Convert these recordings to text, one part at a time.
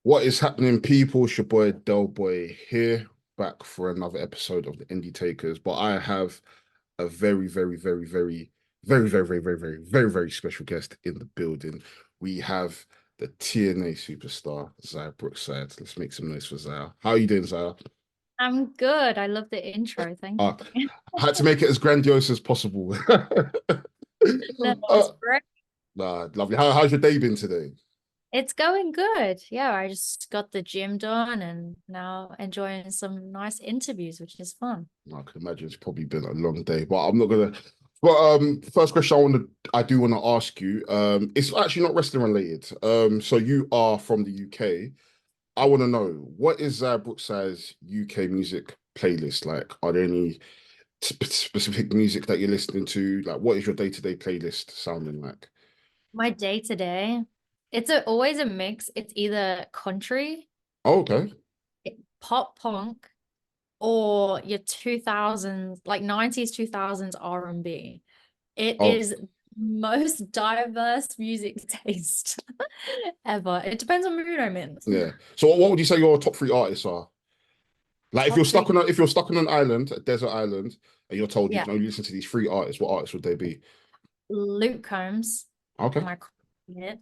What is happening, people? It's your boy Delboy here, back for another episode of the Indy Takers. But I have a very special guest in the building. We have the TNA superstar, Xia Brookside. Let's make some noise for Xia. How are you doing, Xia? I'm good. I love the intro. Thank Uh, you. I had to make it as grandiose as possible. No, uh, it's great. Lovely. How's your day been today? It's going good. Yeah, I just got the gym done and now enjoying some nice interviews, which is fun. I can imagine it's probably been a long day, but I'm not gonna. But first question I do want to ask you, it's actually not wrestling related. So you are from the UK. I want to know what is Brookside's UK music playlist like? Are there any specific music that you're listening to? Like, what is your day-to-day playlist sounding like? My day to day, always a mix. It's either country, Oh, okay. pop punk, or your 2000s, like 90s, 2000s R&B. It Oh, is most diverse music taste ever. It depends on mood I'm in. yeah. So what would you say your top three artists are? Like, Top three. if you're stuck on an island, a desert island, and you're told you Yeah. can only listen to these three artists, what artists would they be? Luke Combs, Okay. my hit,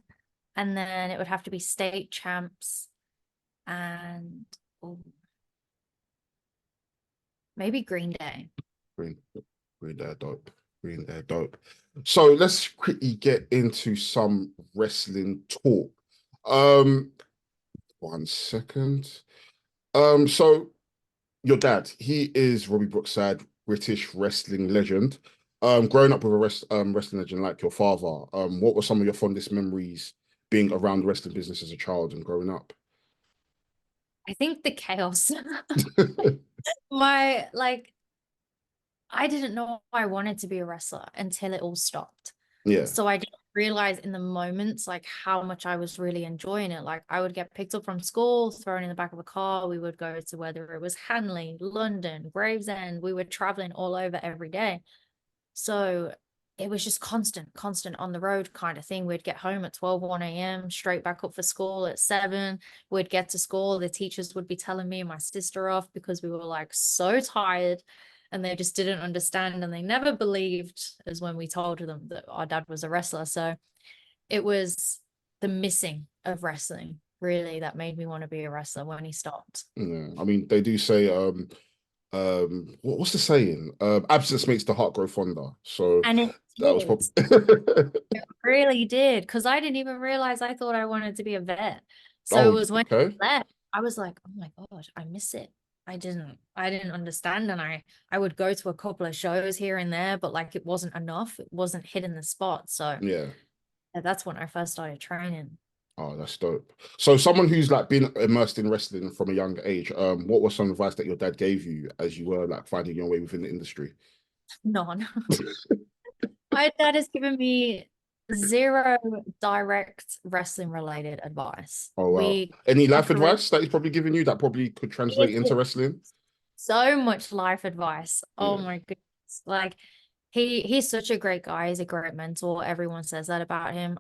and then it would have to be State Champs and oh, maybe Green Day. Green, green there, dope. Green there, dope. So let's quickly get into some wrestling talk. Um, 1 second. So your dad, he is Robbie Brookside, British wrestling legend. Growing up with a wrestling legend like your father, what were some of your fondest memories being around the wrestling business as a child and growing up? I think the chaos. My like I didn't know I wanted to be a wrestler until it all stopped. Yeah, So I didn't realize in the moments like how much I was really enjoying it. Like I would get picked up from school, thrown in the back of a car. We would go to whether it was Hanley, London, Gravesend. We were traveling all over every day. So it was just constant on the road kind of thing. We'd get home at 12, 1 a.m., straight back up for school at 7. We'd get to school. The teachers would be telling me and my sister off because we were like so tired and they just didn't understand. And they never believed, as when we told them that our dad was a wrestler. So it was the missing of wrestling really that made me want to be a wrestler when he stopped. yeah. I mean, they do say what's the saying? Absence makes the heart grow fonder. So And it that was probably did. Really did, because I didn't even realize I thought I wanted to be a vet. So it oh, was when okay. I left, I was like, oh my God, I miss it. I didn't understand. And I would go to a couple of shows here and there, but like it wasn't enough. It wasn't hitting the spot. So Yeah. that's when I first started training. Oh, that's dope. So someone who's like been immersed in wrestling from a young age, what was some advice that your dad gave you as you were like finding your way within the industry? None. My dad has given me zero direct wrestling related advice. Oh wow. We Any my life career advice that he's probably given you that probably could translate into wrestling? so much life advice. Oh Yeah. my goodness. Like he's such a great guy. He's a great mentor. Everyone says that about him.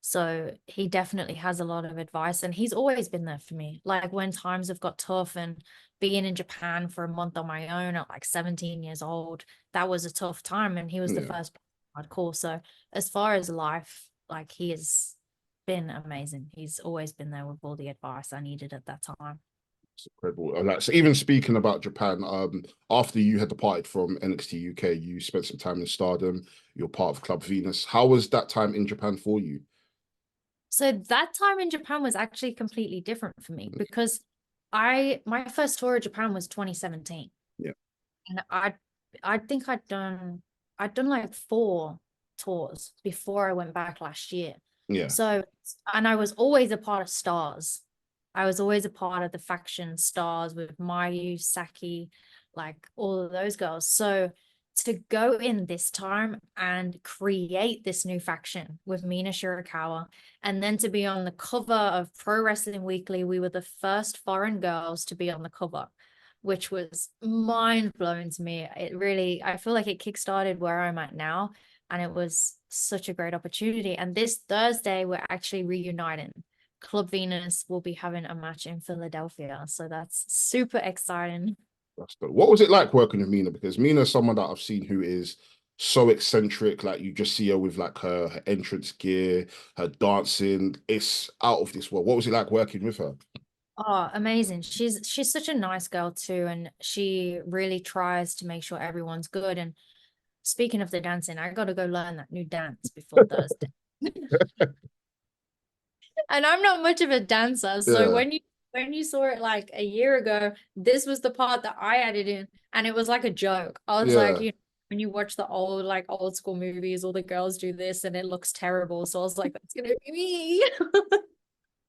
So he definitely has a lot of advice and he's always been there for me. Like when times have got tough and being in Japan for a month on my own at like 17 years old, that was a tough time and he was the Yeah. first I'd call. So as far as life, like he has been amazing. He's always been there with all the advice I needed at that time. It's incredible. Like, so even speaking about Japan, after you had departed from NXT UK, you spent some time in Stardom. You're part of Club Venus. How was that time in Japan for you? So that time in Japan was actually completely different for me because I my first tour of Japan was 2017. Yeah. And I think I'd done like 4 tours before I went back last year. Yeah. So and I was always a part of Stars. I was always a part of the faction Stars with Mayu, Saki, like all of those girls. So to go in this time and create this new faction with Mina Shirakawa and then to be on the cover of Pro Wrestling Weekly, we were the first foreign girls to be on the cover, which was mind blowing to me. It really, I feel like it kickstarted where I'm at now. And it was such a great opportunity. And this Thursday, we're actually reuniting Club Venus will be having a match in Philadelphia. So that's super exciting. That's good. What was it like working with Mina? Because Mina is someone that I've seen who is so eccentric. Like you just see her with like her entrance gear, her dancing. It's out of this world. What was it like working with her? Oh, amazing. She's such a nice girl too, and she really tries to make sure everyone's good. And speaking of the dancing, I got to go learn that new dance before Thursday. And I'm not much of a dancer, so Yeah, when you saw it like a year ago, this was the part that I added in, and it was like a joke. I was like, yeah. you know, when you watch the old school movies, all the girls do this and it looks terrible. So I was like, that's gonna be me.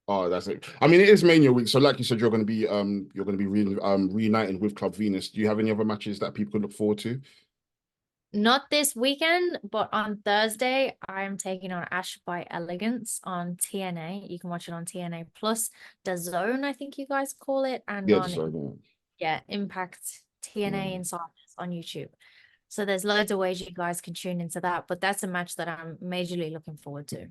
Oh, that's it. I mean, it is Mania week, so like you said, you're gonna be reuniting with Club Venus. Do you have any other matches that people can look forward to? Not this weekend, but on Thursday, I'm taking on Ash by Elegance on TNA. You can watch it on TNA Plus, the Zone, I think you guys call it, and Yeah, on Impact TNA mm. Insiders on YouTube. So there's loads of ways you guys can tune into that, but that's a match that I'm majorly looking forward to.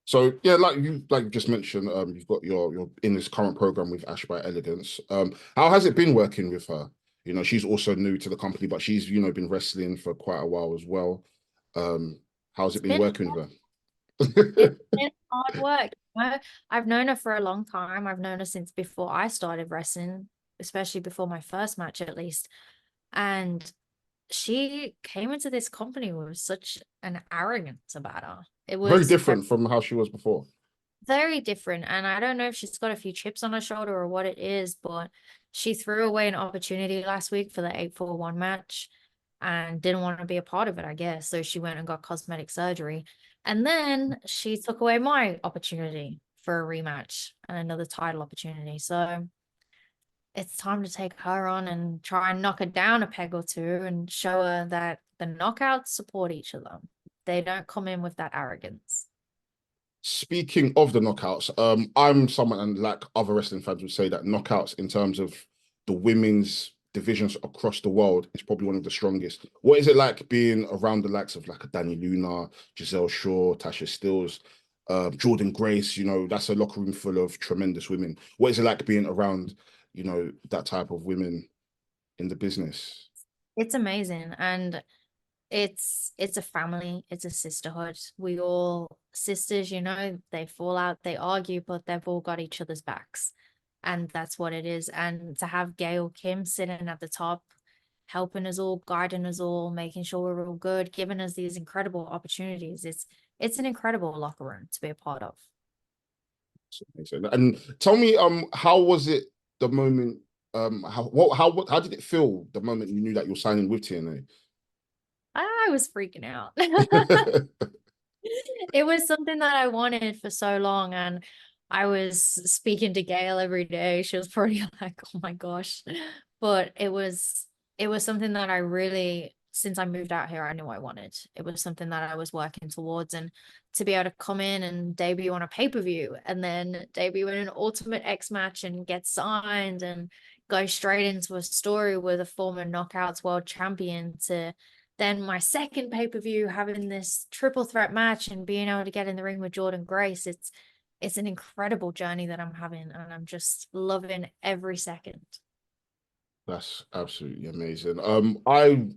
So yeah, like you just mentioned, you've got you're in this current program with Ash by Elegance. How has it been working with her? You know, she's also new to the company, but she's been wrestling for quite a while as well. How's it It's been been working with it's her? been hard work. I've known her for a long time. I've known her since before I started wrestling, especially before my first match at least. And she came into this company with such an arrogance about her. It Very was different from how she was before. very different. And I don't know if she's got a few chips on her shoulder or what it is, but she threw away an opportunity last week for the 841 match and didn't want to be a part of it, I guess. So she went and got cosmetic surgery. And then she took away my opportunity for a rematch and another title opportunity. So it's time to take her on and try and knock her down a peg or two and show her that the knockouts support each other. They don't come in with that arrogance. Speaking of the knockouts, I'm someone, and like other wrestling fans would say, that knockouts in terms of the women's divisions across the world is probably one of the strongest. What is it like being around the likes of like a Danny Luna, Giselle Shaw, Tasha Stills, Jordan Grace? You know, that's a locker room full of tremendous women. What is it like being around, that type of women in the business? It's amazing. And it's a family, it's a sisterhood. We all sisters, you know, they fall out, they argue, but they've all got each other's backs. And that's what it is. And to have Gail Kim sitting at the top, helping us all, guiding us all, making sure we're all good, giving us these incredible opportunities. It's an incredible locker room to be a part of. And tell me, how was it the moment? How did it feel the moment you knew that you're signing with TNA? I was freaking out. It was something that I wanted for so long, and I was speaking to Gail every day. She was probably like, "Oh my gosh," but it was something that I really, since I moved out here, I knew I wanted. It was something that I was working towards, and to be able to come in and debut on a pay-per-view, and then debut in an Ultimate X match, and get signed, and go straight into a story with a former Knockouts World Champion, to then my second pay-per-view having this triple threat match and being able to get in the ring with Jordan Grace. It's an incredible journey that I'm having, and I'm just loving every second. That's absolutely amazing. I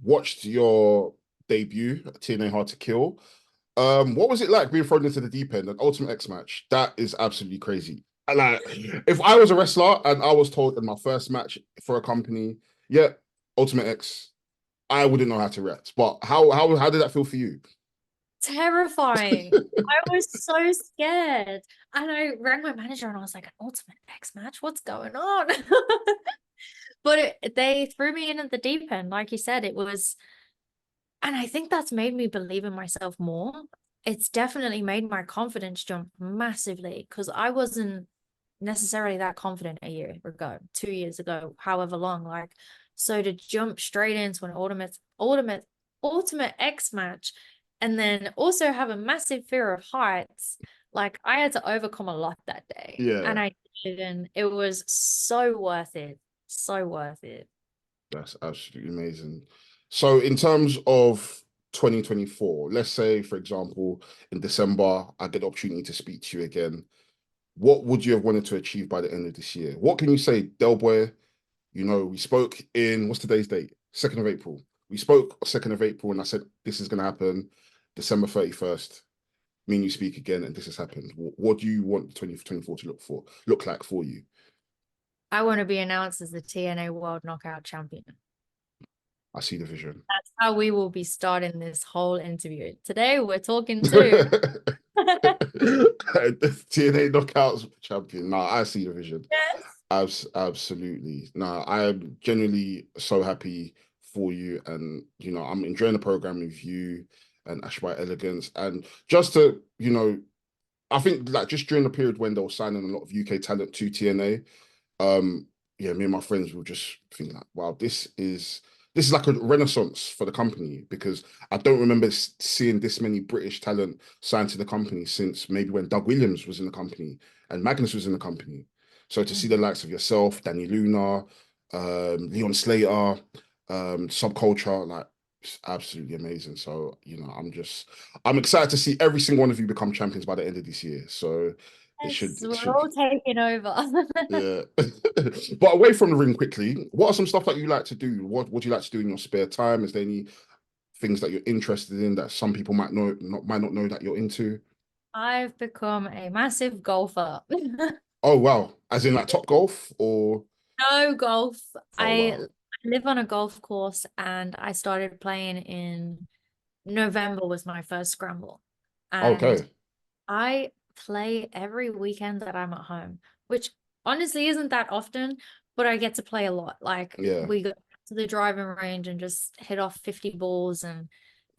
watched your debut, TNA Hard to Kill. What was it like being thrown into the deep end, an Ultimate X match? That is absolutely crazy. And like, if I was a wrestler and I was told in my first match for a company, yeah, Ultimate X, I wouldn't know how to react. But how did that feel for you? Terrifying. I was so scared. And I rang my manager and I was like, an Ultimate X match? What's going on? But they threw me in at the deep end. Like you said, it was, and I think that's made me believe in myself more. It's definitely made my confidence jump massively, because I wasn't necessarily that confident a year ago, 2 years ago, however long. Like, so to jump straight into an ultimate X match, and then also have a massive fear of heights, like I had to overcome a lot that day. And Yeah, I did, and it was so worth it. So worth it. that's absolutely amazing. So in terms of 2024, let's say, for example, in December, I get the opportunity to speak to you again. what would you have wanted to achieve by the end of this year? What can you say, Delboy? You know, we spoke in, what's today's date? 2nd of April. We spoke 2nd of April and I said, this is going to happen December 31st. Me and you speak again and this has happened. What do you want 2024 to look like for you? I want to be announced as the TNA World Knockout Champion. I see the vision. That's how we will be starting this whole interview. Today, we're talking to TNA Knockouts champion. No, I see the vision. yes. Absolutely. No, I am genuinely so happy for you. And, you know, I'm enjoying the program with you and Ash by Elegance. And just to, you know, I think like just during the period when they were signing a lot of UK talent to TNA, yeah, me and my friends will just think like, wow, this is like a renaissance for the company because I don't remember seeing this many British talent signed to the company since maybe when Doug Williams was in the company and Magnus was in the company. So to see the likes of yourself, Danny Luna, Leon Slater, Subculture, like it's absolutely amazing. So, you know, I'm excited to see every single one of you become champions by the end of this year. So Yes, it we're should all taking over. yeah. But away from the ring quickly, what are some stuff that you like to do? What do you like to do in your spare time? Is there any things that you're interested in that some people might not know that you're into? I've become a massive golfer. Oh wow. As in like Top Golf or No golf. oh I wow. live on a golf course and I started playing in November was my first scramble. And Okay. I play every weekend that I'm at home, which honestly isn't that often, but I get to play a lot. Like Yeah. we go to the driving range and just hit off 50 balls and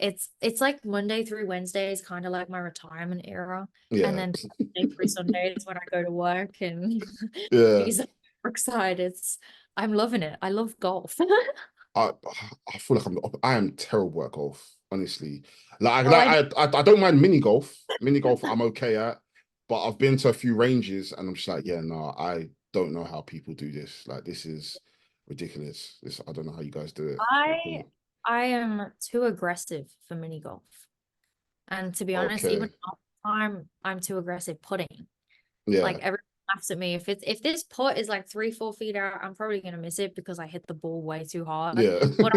it's like Monday through Wednesday is kind of like my retirement era. And Yeah. then Monday through Sunday is when I go to work and Yeah. because Brookside, I'm loving it. I love golf. I I feel like I am terrible at golf, honestly. Oh, I I don't mind mini golf. Mini golf I'm okay at, but I've been to a few ranges and I'm just like, yeah, no, I don't know how people do this. Like this is ridiculous. This I don't know how you guys do it. I I am too aggressive for mini golf. And to be honest, even Okay. half the time I'm too aggressive putting. Like Yeah. everyone laughs at me. If this putt is like 3, 4 feet out, I'm probably gonna miss it because I hit the ball way too hard. Yeah. But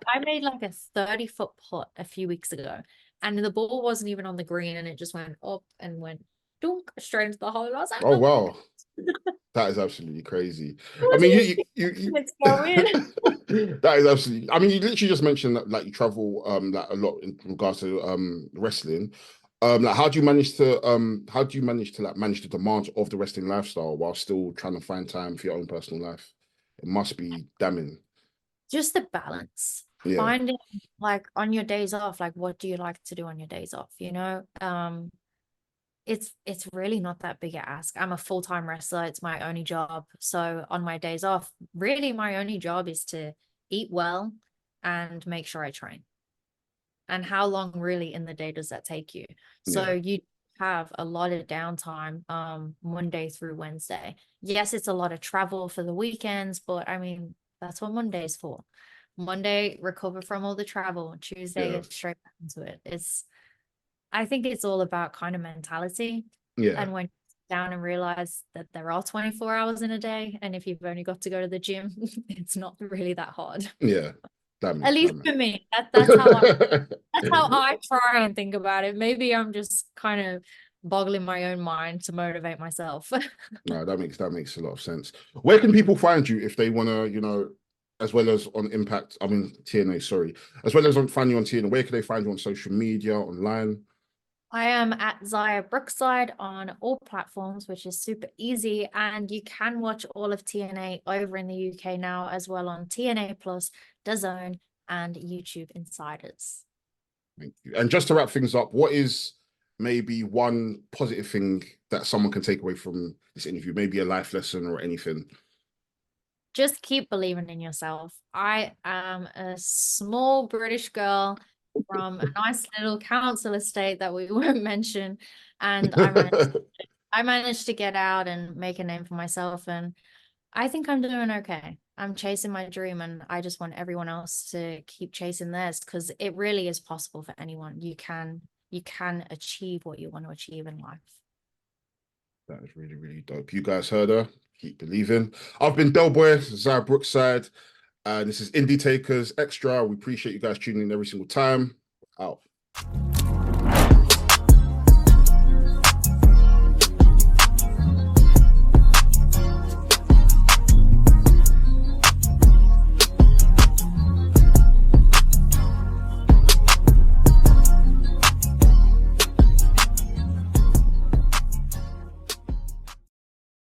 I made like a 30-foot putt a few weeks ago, and the ball wasn't even on the green, and it just went up and went dunk straight into the hole. I was like, Oh oh my wow. God. That is absolutely crazy. I I wasn't mean, even expecting it to go in. that is absolutely. I mean, you literally just mentioned that like you travel like a lot in regards to wrestling. Like how do you manage to like manage the demands of the wrestling lifestyle while still trying to find time for your own personal life? It must be damning. Just the balance. Yeah, Finding like on your days off, like what do you like to do on your days off, it's really not that big a ask. I'm a full-time wrestler. It's my only job. So on my days off, really my only job is to eat well and make sure I train. And how long really in the day does that take you? So yeah, you have a lot of downtime Monday through Wednesday. Yes, it's a lot of travel for the weekends, but I mean, that's what Monday's for. Monday, recover from all the travel. Tuesday, yeah, get straight back into it. I think it's all about kind of mentality. yeah, And when you sit down and realize that there are 24 hours in a day, and if you've only got to go to the gym, it's not really that hard. yeah. At least Damn for me, that's how it. I try and think about it. Maybe I'm just kind of boggling my own mind to motivate myself. No, that makes a lot of sense. Where can people find you if they want to, you know, as well as on Impact? I mean TNA, sorry, as well as on find you on TNA. Where can they find you on social media, online? I am at Xia Brookside on all platforms, which is super easy. And you can watch all of TNA over in the UK now as well on TNA Plus, DAZN, and YouTube Insiders. Thank you. And just to wrap things up, what is maybe one positive thing that someone can take away from this interview? Maybe a life lesson or anything. Just keep believing in yourself. I am a small British girl from a nice little council estate that we won't mention, and I managed to get out and make a name for myself, and I think I'm doing okay. I'm chasing my dream, and I just want everyone else to keep chasing theirs because it really is possible for anyone. You can achieve what you want to achieve in life. That is really, really dope. You guys heard her. Keep believing. I've been Delboy, Xia Brookside, and this is Indy Takers Extra. We appreciate you guys tuning in every single time. Out.